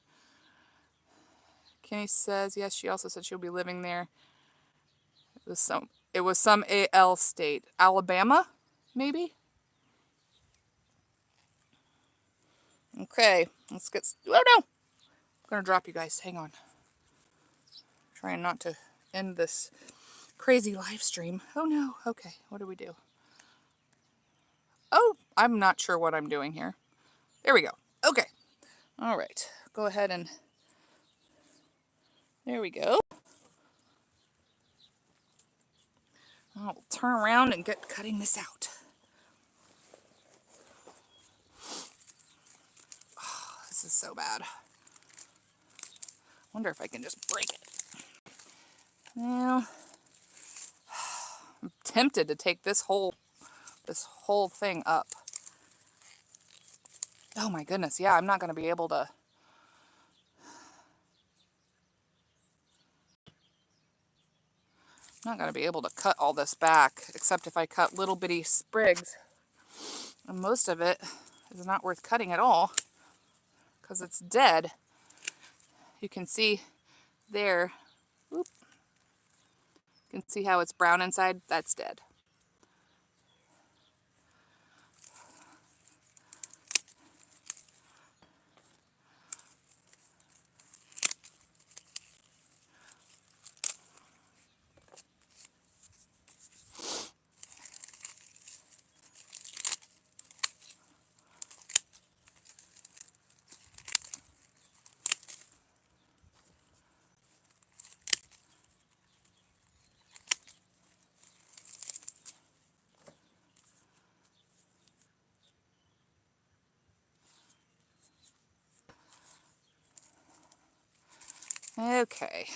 Kenny says, yes, she also said she'll be living there. It was some AL state. Alabama, maybe? Okay, let's get... Oh, no! I'm going to drop you guys. Hang on. Trying not to end this crazy live stream. Oh, no. Okay, what do we do? Oh, I'm not sure what I'm doing here. There we go. Okay. All right. Go ahead and... There we go. I'll turn around and get cutting this out. Oh, this is so bad. Wonder if I can just break it. Well, I'm tempted to take this whole thing up. Oh my goodness, yeah, I'm not going to be able to. I'm not going to be able to cut all this back, except if I cut little bitty sprigs. And most of it is not worth cutting at all, because it's dead. You can see there, whoop, you can see how it's brown inside. That's dead. Okay.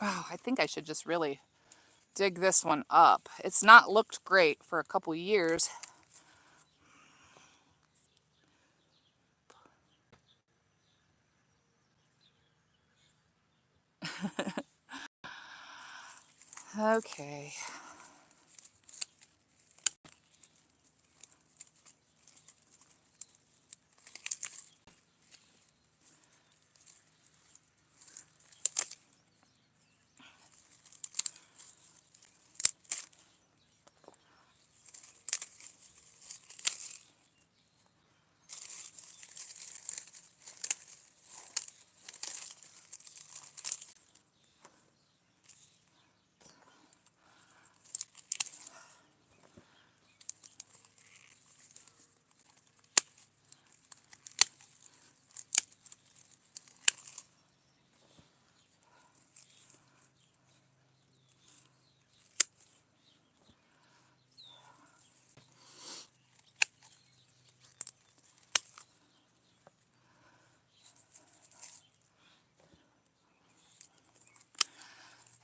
Oh, I think I should just really dig this one up. It's not looked great for a couple years. Okay.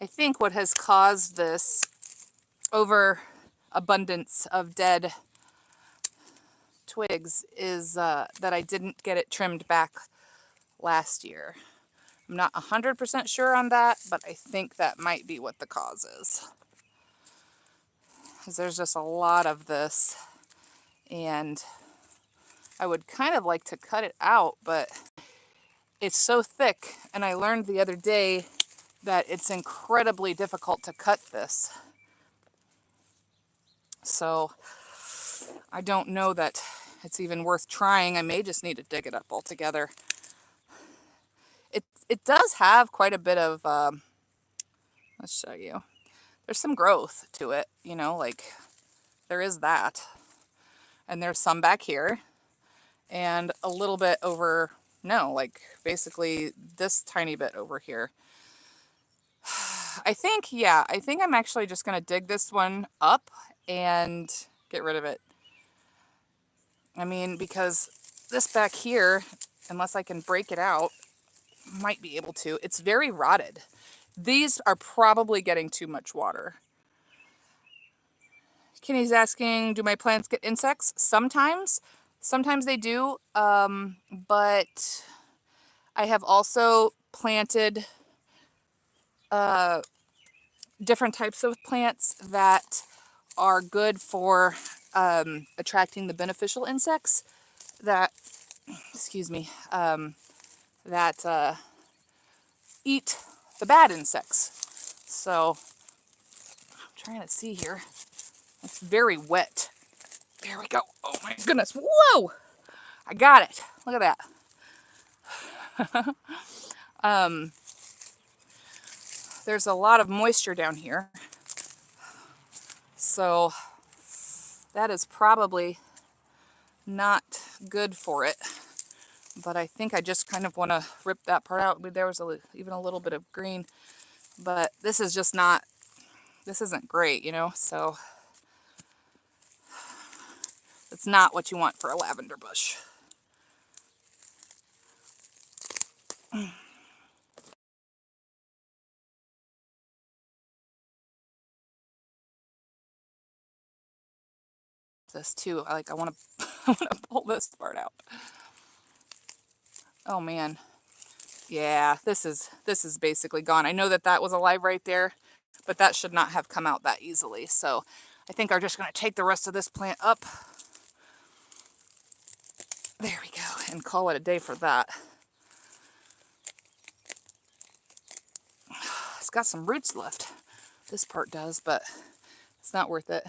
I think what has caused this overabundance of dead twigs is that I didn't get it trimmed back last year. I'm not 100% sure on that, but I think that might be what the cause is. Because there's just a lot of this, and I would kind of like to cut it out, but it's so thick, and I learned the other day that it's incredibly difficult to cut this. So I don't know that it's even worth trying. I may just need to dig it up altogether. It does have quite a bit of, let's show you. There's some growth to it, you know, like there is that. And there's some back here and a little bit over, no, like basically this tiny bit over here. I think, yeah, I think I'm actually just going to dig this one up and get rid of it. I mean, because this back here, unless I can break it out, might be able to. It's very rotted. These are probably getting too much water. Kenny's asking, do my plants get insects? Sometimes. Sometimes they do, but I have also planted different types of plants that are good for attracting the beneficial insects that, excuse me, that eat the bad insects. So I'm trying to see here. It's very wet. There we go. Oh my goodness. Whoa! I got it. Look at that. There's a lot of moisture down here. So that is probably not good for it. But I think I just kind of want to rip that part out. There was even a little bit of green. But this is just not, this isn't great, you know? So it's not what you want for a lavender bush. This too, I want to I want to pull this part out. Oh man. Yeah, this is basically gone. I know that that was alive right there, but that should not have come out that easily. So I think I'm just going to take the rest of this plant up. There we go, and call it a day for that. It's got some roots left. This part does, but it's not worth it.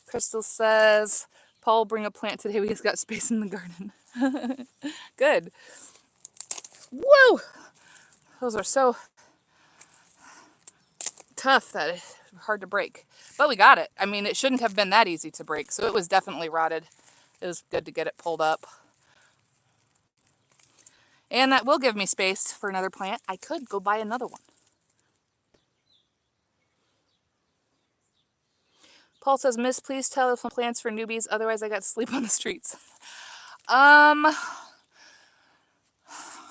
Crystal says, Paul, bring a plant today. We've got space in the garden. Good. Whoa! Those are so tough that it's hard to break. But we got it. I mean, it shouldn't have been that easy to break, so it was definitely rotted. It was good to get it pulled up. And that will give me space for another plant. I could go buy another one. Paul says, Miss, please tell if plants for newbies, otherwise I got to sleep on the streets.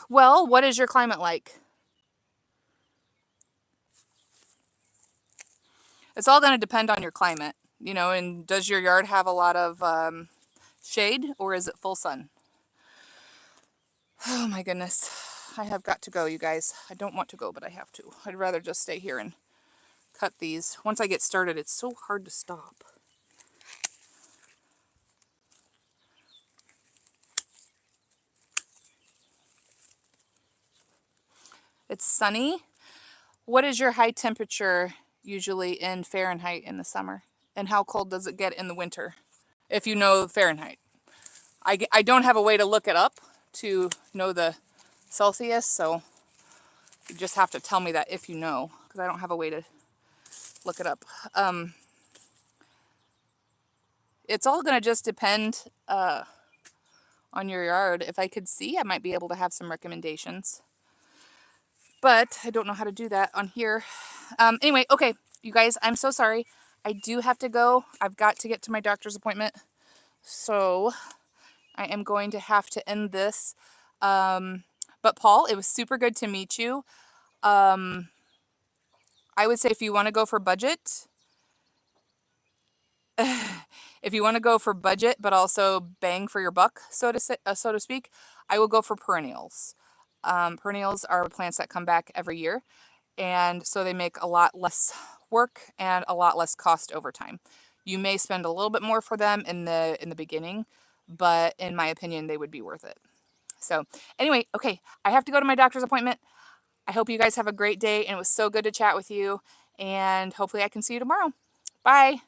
Well, what is your climate like? It's all going to depend on your climate, you know, and does your yard have a lot of shade or is it full sun? Oh my goodness. I have got to go, you guys. I don't want to go, but I have to. I'd rather just stay here and cut these. Once I get started, it's so hard to stop. It's sunny. What is your high temperature usually in Fahrenheit in the summer? And how cold does it get in the winter? If you know Fahrenheit. I don't have a way to look it up to know the Celsius, so you just have to tell me that if you know, because I don't have a way to look it up. It's all going to just depend on your yard. If I could see, I might be able to have some recommendations. But I don't know how to do that on here. Anyway, okay, you guys, I'm so sorry. I do have to go. I've got to get to my doctor's appointment. So I am going to have to end this. But Paul, it was super good to meet you. I would say if you want to go for budget, if you want to go for budget, but also bang for your buck, so to speak, I will go for perennials. Perennials are plants that come back every year, and so they make a lot less work and a lot less cost over time. You may spend a little bit more for them in the beginning, but in my opinion, they would be worth it. So anyway, okay, I have to go to my doctor's appointment. I hope you guys have a great day, and it was so good to chat with you, and hopefully I can see you tomorrow. Bye.